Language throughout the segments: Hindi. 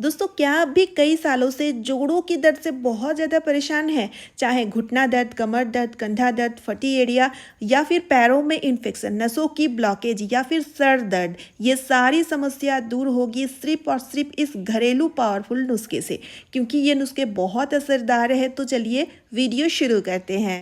दोस्तों, क्या आप भी कई सालों से जोड़ों की दर्द से बहुत ज़्यादा परेशान हैं? चाहे घुटना दर्द, कमर दर्द, कंधा दर्द, फटी एड़िया या फिर पैरों में इन्फेक्शन, नसों की ब्लॉकेज या फिर सर दर्द, ये सारी समस्या दूर होगी सिर्फ और सिर्फ इस घरेलू पावरफुल नुस्खे से। क्योंकि ये नुस्खे बहुत असरदार है, तो चलिए वीडियो शुरू करते हैं।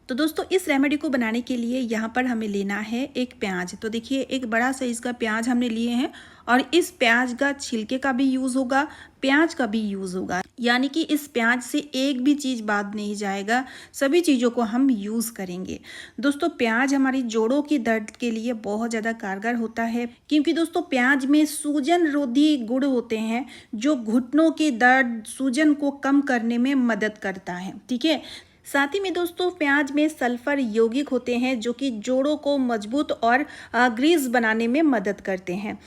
तो दोस्तों, इस रेमेडी को बनाने के लिए यहाँ पर हमें लेना है एक प्याज। तो देखिए, एक बड़ा साइज़ का प्याज हमने लिए हैं और इस प्याज का छिलके का भी यूज़ होगा, प्याज का भी यूज़ होगा, यानी कि इस प्याज से एक भी चीज़ बाद नहीं जाएगा, सभी चीज़ों को हम यूज़ करेंगे। दोस्तों, प्याज हमारी जोड़ों की दर्द के लिए बहुत ज़्यादा कारगर होता है, क्योंकि दोस्तों प्याज में सूजन रोधी गुण होते हैं जो घुटनों की दर्द, सूजन को कम करने में मदद करता है। ठीक है, साथ ही में दोस्तों प्याज में सल्फर यौगिक होते हैं जो कि जोड़ों को मजबूत और ग्रीस बनाने में मदद करते हैं।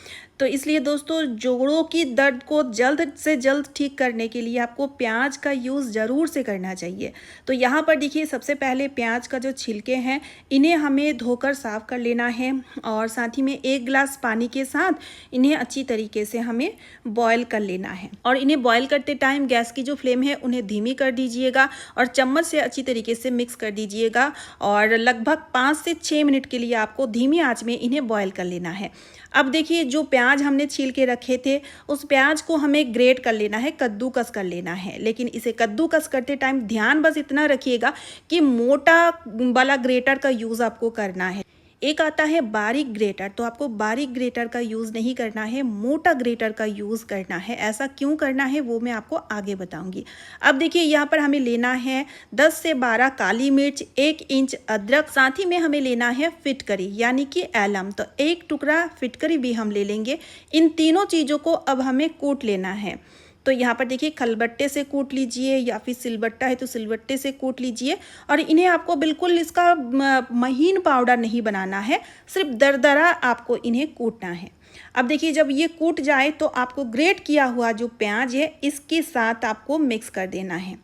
तो इसलिए दोस्तों, जोड़ों की दर्द को जल्द से जल्द ठीक करने के लिए आपको प्याज का यूज़ ज़रूर से करना चाहिए। तो यहाँ पर देखिए, सबसे पहले प्याज का जो छिलके हैं इन्हें हमें धोकर साफ़ कर लेना है और साथ ही में 1 गिलास पानी के साथ इन्हें अच्छी तरीके से हमें बॉयल कर लेना है। और इन्हें बॉयल करते टाइम गैस की जो फ्लेम है उन्हें धीमी कर दीजिएगा और चम्मच से अच्छी तरीके से मिक्स कर दीजिएगा और लगभग 5 से 6 मिनट के लिए आपको धीमी आंच में इन्हें बॉयल कर लेना है। अब देखिए, जो प्याज हमने छील के रखे थे उस प्याज को हमें ग्रेट कर लेना है, कद्दूकस कर लेना है। लेकिन इसे कद्दूकस करते टाइम ध्यान बस इतना रखिएगा कि मोटा वाला ग्रेटर का यूज़ आपको करना है। एक आता है बारीक ग्रेटर, तो आपको बारीक ग्रेटर का यूज़ नहीं करना है, मोटा ग्रेटर का यूज़ करना है। ऐसा क्यों करना है वो मैं आपको आगे बताऊंगी। अब देखिए, यहाँ पर हमें लेना है 10 से 12 काली मिर्च, 1 इंच अदरक, साथ ही में हमें लेना है फिटकरी यानी कि एलम, तो 1 टुकड़ा फिटकरी भी हम ले लेंगे। इन तीनों चीज़ों को अब हमें कूट लेना है। तो यहाँ पर देखिए, खलबट्टे से कूट लीजिए या फिर सिलबट्टा है तो सिलबट्टे से कूट लीजिए। और इन्हें आपको बिल्कुल इसका महीन पाउडर नहीं बनाना है, सिर्फ दरदरा आपको इन्हें कूटना है। अब देखिए, जब ये कूट जाए तो आपको ग्रेट किया हुआ जो प्याज है इसके साथ आपको मिक्स कर देना है।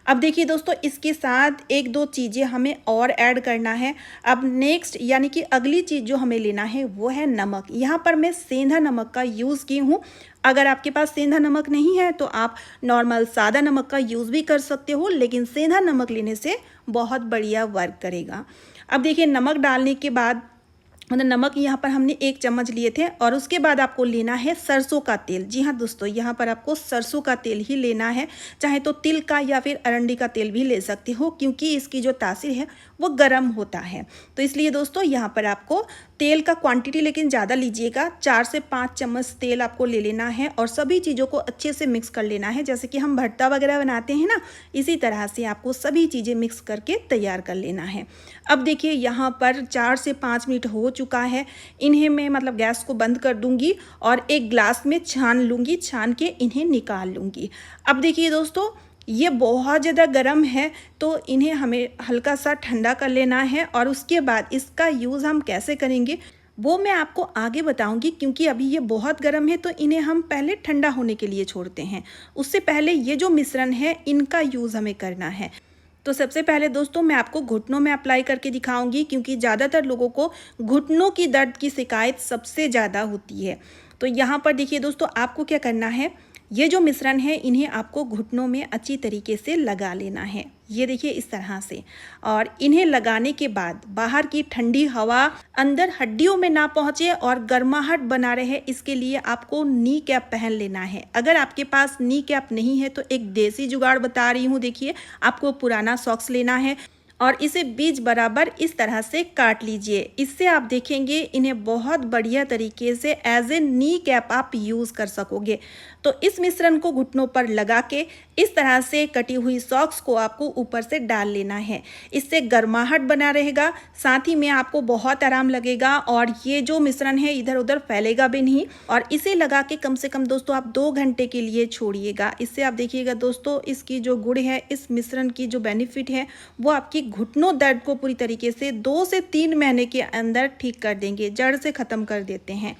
अब देखिए दोस्तों, इसके साथ 1-2 चीज़ें हमें और ऐड करना है। अब नेक्स्ट यानी कि अगली चीज़ जो हमें लेना है वो है नमक। यहाँ पर मैं सेंधा नमक का यूज़ की हूँ। अगर आपके पास सेंधा नमक नहीं है तो आप नॉर्मल सादा नमक का यूज़ भी कर सकते हो, लेकिन सेंधा नमक लेने से बहुत बढ़िया वर्क करेगा। अब देखिए, नमक डालने के बाद मतलब नमक यहाँ पर हमने 1 चम्मच लिए थे और उसके बाद आपको लेना है सरसों का तेल। जी हाँ दोस्तों, यहाँ पर आपको सरसों का तेल ही लेना है, चाहे तो तिल का या फिर अरंडी का तेल भी ले सकते हो, क्योंकि इसकी जो तासीर है वो गर्म होता है। तो इसलिए दोस्तों, यहाँ पर आपको तेल का क्वांटिटी लेकिन ज़्यादा लीजिएगा, 4 से 5 चम्मच तेल आपको ले लेना है और सभी चीज़ों को अच्छे से मिक्स कर लेना है। जैसे कि हम भरता वगैरह बनाते हैं ना, इसी तरह से आपको सभी चीज़ें मिक्स करके तैयार कर लेना है। अब देखिए, यहाँ पर 4 से 5 मिनट हो चुका है। इन्हें मैं मतलब गैस को बंद कर दूंगी और एक ग्लास में छान लूँगी, छान के इन्हें निकाल लूँगी। अब देखिए दोस्तों, ये बहुत ज़्यादा गर्म है तो इन्हें हमें हल्का सा ठंडा कर लेना है और उसके बाद इसका यूज़ हम कैसे करेंगे वो मैं आपको आगे बताऊंगी, क्योंकि अभी ये बहुत गर्म है तो इन्हें हम पहले ठंडा होने के लिए छोड़ते हैं। उससे पहले ये जो मिश्रण है इनका यूज़ हमें करना है। तो सबसे पहले दोस्तों, मैं आपको घुटनों में अप्लाई करके दिखाऊंगी, क्योंकि ज़्यादातर लोगों को घुटनों की दर्द की शिकायत सबसे ज़्यादा होती है। तो यहाँ पर देखिए दोस्तों, आपको क्या करना है, ये जो मिश्रण है इन्हें आपको घुटनों में अच्छी तरीके से लगा लेना है। ये देखिए इस तरह से, और इन्हें लगाने के बाद बाहर की ठंडी हवा अंदर हड्डियों में ना पहुंचे और गर्माहट बना रहे, इसके लिए आपको नी कैप पहन लेना है। अगर आपके पास नी कैप नहीं है तो एक देसी जुगाड़ बता रही हूँ। देखिए, आपको पुराना सॉक्स लेना है और इसे बीच बराबर इस तरह से काट लीजिए। इससे आप देखेंगे इन्हें बहुत बढ़िया तरीके से एज ए नी कैप आप यूज़ कर सकोगे। तो इस मिश्रण को घुटनों पर लगा के इस तरह से कटी हुई सॉक्स को आपको ऊपर से डाल लेना है। इससे गर्माहट बना रहेगा, साथ ही में आपको बहुत आराम लगेगा और ये जो मिश्रण है इधर उधर फैलेगा भी नहीं। और इसे लगा के कम से कम दोस्तों आप 2 घंटे के लिए छोड़िएगा। इससे आप देखिएगा दोस्तों, इसकी जो गुण है, इस मिश्रण की जो बेनिफिट है वो आपकी घुटनों दर्द को पूरी तरीके से 2 से 3 महीने के अंदर ठीक कर देंगे, जड़ से ख़त्म कर देते हैं।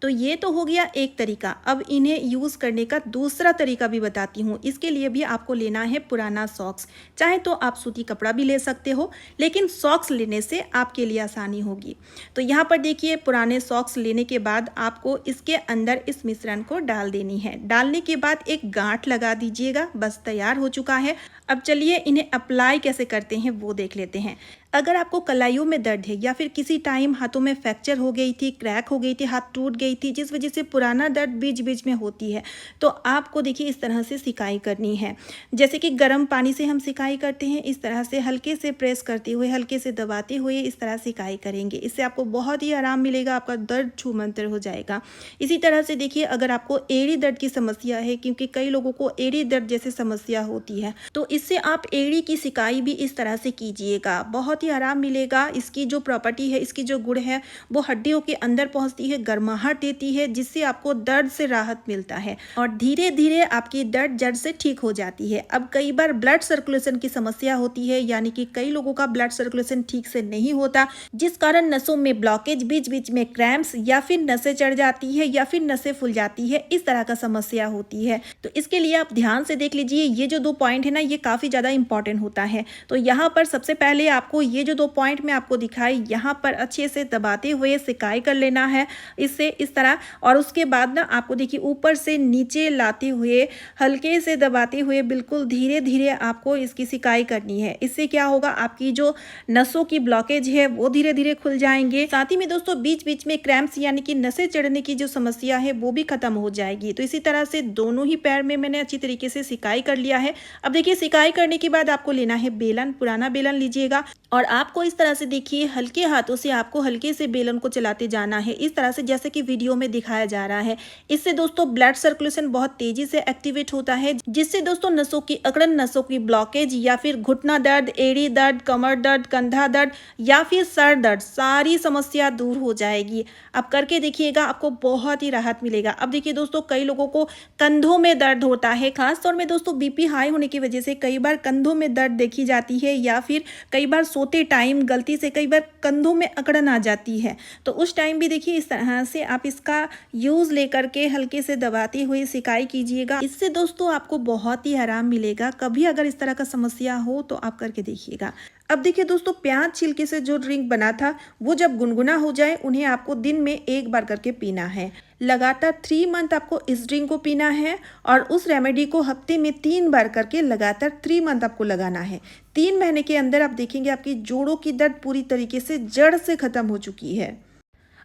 तो ये तो हो गया एक तरीका। अब इन्हें यूज़ करने का दूसरा तरीका भी बताती हूँ। इसके लिए भी आपको लेना है पुराना सॉक्स। चाहे तो आप सूती कपड़ा भी ले सकते हो, लेकिन सॉक्स लेने से आपके लिए आसानी होगी। तो यहाँ पर देखिए, पुराने सॉक्स लेने के बाद आपको इसके अंदर इस मिश्रण को डाल देनी है। डालने के बाद एक गांठ लगा दीजिएगा। बस तैयार हो चुका है। अब चलिए इन्हें अप्लाई कैसे करते हैं वो देख लेते हैं। अगर आपको कलाइयों में दर्द है या फिर किसी टाइम हाथों में फ्रैक्चर हो गई थी, क्रैक हो गई थी, हाथ टूट गई थी, जिस वजह से पुराना दर्द बीच बीच में होती है, तो आपको देखिए इस तरह से सिकाई करनी है। जैसे कि गर्म पानी से हम सिकाई करते हैं, इस तरह से हल्के से प्रेस करते हुए, हल्के से दबाते हुए इस तरह सिकाई करेंगे। इससे आपको बहुत ही आराम मिलेगा, आपका दर्द छूमंतर हो जाएगा। इसी तरह से देखिए, अगर आपको एड़ी दर्द की समस्या है, क्योंकि कई लोगों को एड़ी दर्द जैसी समस्या होती है, तो इससे आप एड़ी की सिकाई भी इस तरह से कीजिएगा। बहुत ही आराम मिलेगा। इसकी जो प्रॉपर्टी है, इसकी जो गुण है, वो हड्डियों के अंदर पहुंचती है, गर्माहट देती है, जिससे आपको दर्द से राहत मिलता है और धीरे धीरे आपकी दर्द जड़ से ठीक हो जाती है। अब कई बार ब्लड सर्कुलेशन की समस्या होती है, यानी कि कई लोगों का ब्लड सर्कुलेशन ठीक से नहीं होता, जिस कारण नसों में ब्लॉकेज, बीच बीच में क्रैम्प्स या फिर नसें चढ़ जाती है या फिर नसें फूल जाती है, इस तरह का समस्या होती है। तो इसके लिए आप ध्यान से देख लीजिए, ये जो 2 पॉइंट है ना, ये काफी ज्यादा इंपॉर्टेंट होता है। तो यहाँ पर सबसे पहले आपको ये जो 2 पॉइंट में आपको दिखाई, यहाँ पर अच्छे से दबाते हुए सिकाई कर लेना है इससे, इस तरह। और उसके बाद ना आपको देखिए ऊपर से नीचे लाते हुए, हल्के से दबाते हुए, बिल्कुल धीरे धीरे आपको इसकी सिकाई करनी है। इससे क्या होगा, आपकी जो नसों की ब्लॉकेज है वो धीरे धीरे खुल जाएंगे। साथ ही में दोस्तों बीच बीच में क्रैम्प्स यानी कि नसें चढ़ने की जो समस्या है वो भी खत्म हो जाएगी। तो इसी तरह से दोनों ही पैर में मैंने अच्छी तरीके से सिकाई कर लिया है। अब देखिए, सिकाई करने के बाद आपको लेना है बेलन। पुराना बेलन लीजिएगा और आपको इस तरह से देखिए हल्के हाथों से आपको हल्के से बेलन को चलाते जाना है, इस तरह से जैसे कि वीडियो में दिखाया जा रहा है। इससे दोस्तों ब्लड सर्कुलेशन बहुत तेजी से एक्टिवेट होता है, जिससे दोस्तों नसों की अकड़न, नसों की ब्लॉकेज या फिर घुटना दर्द, एड़ी दर्द, कमर दर्द, कंधा दर्द या फिर सर दर्द, सारी समस्या दूर हो जाएगी। आप करके देखिएगा, आपको बहुत ही राहत मिलेगा। अब देखिए दोस्तों, कई लोगों को कंधों में दर्द होता है, खासतौर में दोस्तों बीपी हाई होने की वजह से कई बार कंधों में दर्द देखी जाती है, या फिर कई बार सोते टाइम गलती से कई बार कंधों में अकड़न आ जाती है। तो उस टाइम भी देखिए इस तरह से आप इसका यूज लेकर के हल्के से दबाते हुए सिकाई कीजिएगा। इससे दोस्तों आपको बहुत ही आराम मिलेगा। कभी अगर इस तरह का समस्या हो तो आप करके देखिएगा। अब देखिए दोस्तों, प्याज छिलके से जो ड्रिंक बना था, वो जब गुनगुना हो जाए, उन्हें आपको दिन में 1 बार करके पीना है। लगातार 3 मंथ आपको इस ड्रिंक को पीना है और उस रेमेडी को हफ्ते में 3 बार करके लगातार 3 मंथ आपको लगाना है। 3 महीने के अंदर आप देखेंगे आपकी जोड़ों की दर्द पूरी तरीके से जड़ से खत्म हो चुकी है।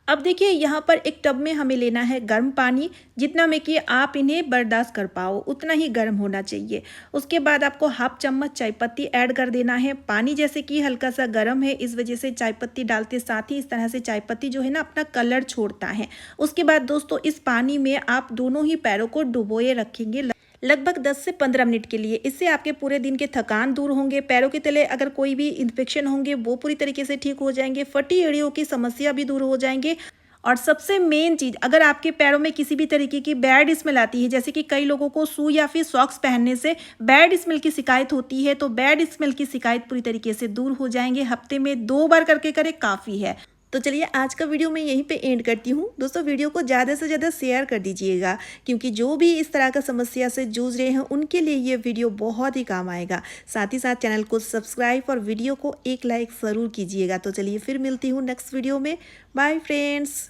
अब देखिए, यहाँ पर एक टब में हमें लेना है गर्म पानी, जितना में कि आप इन्हें बर्दाश्त कर पाओ उतना ही गर्म होना चाहिए। उसके बाद आपको 1/2 चम्मच चाय पत्ती ऐड कर देना है। पानी जैसे कि हल्का सा गर्म है, इस वजह से चाय पत्ती डालते साथ ही इस तरह से चाय पत्ती जो है ना अपना कलर छोड़ता है। उसके बाद दोस्तों, इस पानी में आप दोनों ही पैरों को डुबोए रखेंगे लगभग 10 से 15 मिनट के लिए। इससे आपके पूरे दिन के थकान दूर होंगे, पैरों के तले अगर कोई भी इन्फेक्शन होंगे वो पूरी तरीके से ठीक हो जाएंगे, फटी एड़ियों की समस्या भी दूर हो जाएंगे। और सबसे मेन चीज़, अगर आपके पैरों में किसी भी तरीके की बैड स्मेल आती है, जैसे कि कई लोगों को शू या फिर सॉक्स पहनने से बैड स्मेल की शिकायत होती है, तो बैड स्मेल की शिकायत पूरी तरीके से दूर हो जाएंगे। हफ्ते में 2 बार करके करें, काफ़ी है। तो चलिए आज का वीडियो मैं यहीं पे एंड करती हूँ। दोस्तों वीडियो को ज़्यादा से ज़्यादा शेयर कर दीजिएगा, क्योंकि जो भी इस तरह का समस्या से जूझ रहे हैं उनके लिए ये वीडियो बहुत ही काम आएगा। साथ ही साथ चैनल को सब्सक्राइब और वीडियो को एक लाइक ज़रूर कीजिएगा। तो चलिए फिर मिलती हूँ नेक्स्ट वीडियो में। Bye friends.